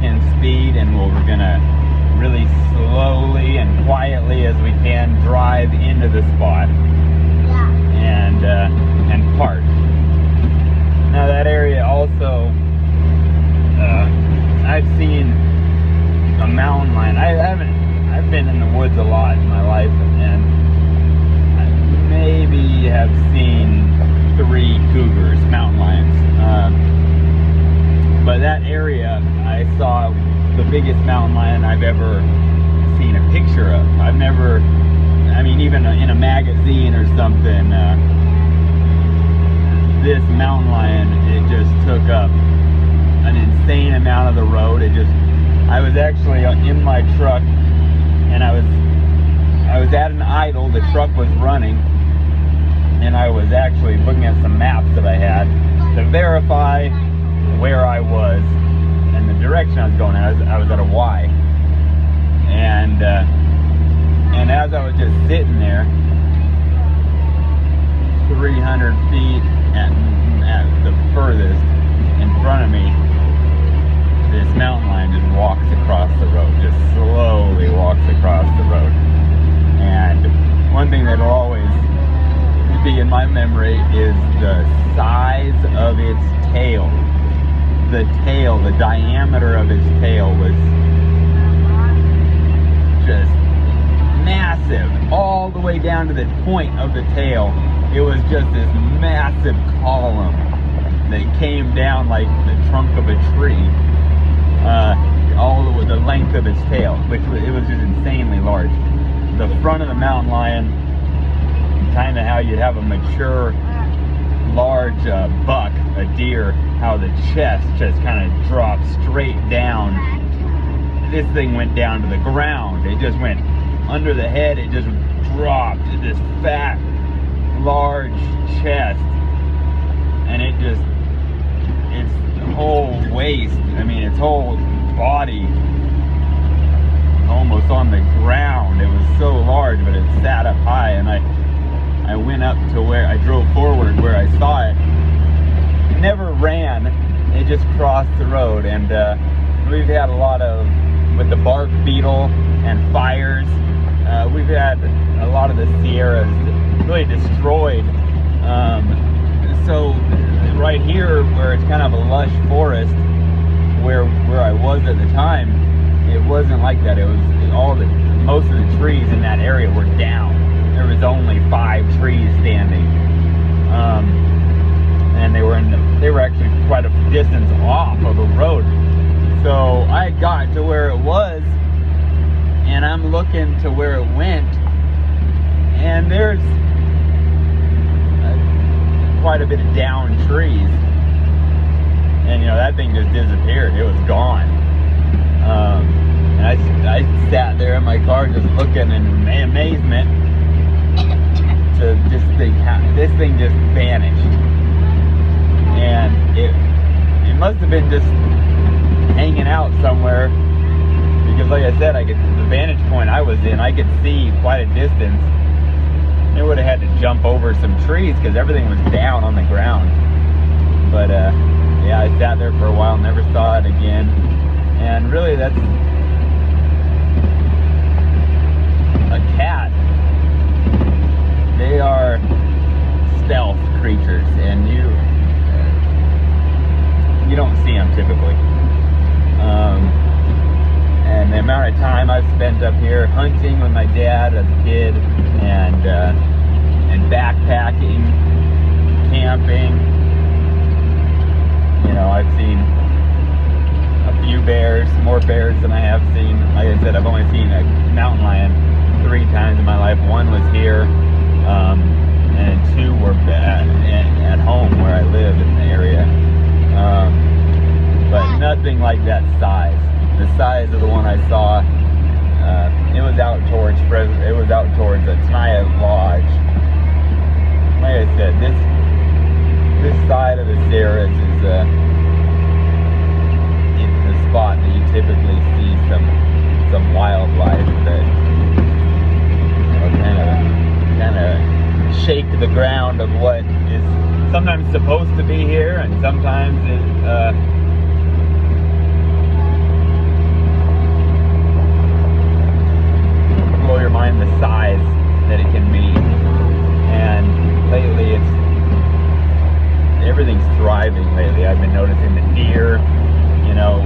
in speed, and we're gonna really slowly and quietly as we can drive into the spot. And park. Now that area also, I've seen a mountain lion. I've been in the woods a lot in my life, and I maybe have seen 3 cougars, mountain lions. But that area, I saw the biggest mountain lion I've ever seen a picture of. I've never, I mean, even in a magazine or something, this mountain lion, it just took up an insane amount of the road. I was actually in my truck, and I was at an idle. The truck was running, and I was actually looking at some maps that I had to verify where I was and the direction I was going. I was at a Y, and as I was just sitting there, 300 feet at the furthest in front of me, this mountain lion just walks across the road, just slowly walks across the road. And one thing that'll always be in my memory is the size of its tail. The diameter of its tail was just massive, all the way down to the point of the tail. It was just this massive column that came down like the trunk of a tree, all with the length of its tail, which it was just insanely large. The front of the mountain lion, kind of how you'd have a mature, large buck, a deer, how the chest just kind of drops straight down. This thing went down to the ground. It just went under the head. It just dropped this fat, large chest, and its whole waist, I mean its whole body, almost on the ground. It was so large, but it sat up high, and I went up to where I drove forward where I saw it. It never ran, it just crossed the road. And we've had a lot of, with the bark beetle and fires, we've had a lot of the Sierras really destroyed. So right here, where it's kind of a lush forest, where I was at the time, it wasn't like that. It was most of the trees in that area were down. There was only 5 trees standing, and they were actually quite a distance off of the road. So I got to where it was, and I'm looking to where it went, and there's quite a bit of down trees, and that thing just disappeared. It was gone. And I sat there in my car just looking in amazement to just think how this thing just vanished. And it must have been just hanging out somewhere, because like I said, the vantage point I was in, I could see quite a distance. It would have had to jump over some trees because everything was down on the ground. But yeah, I sat there for a while, never saw it again. And really, that's a cat. They are stealth creatures, and you don't see them typically. And the amount of time I've spent up here hunting with my dad as a kid, and backpacking, camping, I've seen a few bears, more bears than I have seen. Like I said, I've only seen a mountain lion 3 times in my life. One was here, and 2 were at home where I live in the area. But nothing like that size. The size of the one I saw, it was out towards the Tenaya Lodge. Like I said, this side of the Sierras is it's the spot that you typically see some wildlife that kind of shake the ground of what is sometimes supposed to be here, and sometimes size that it can be. And lately everything's thriving lately. I've been noticing the deer, you know,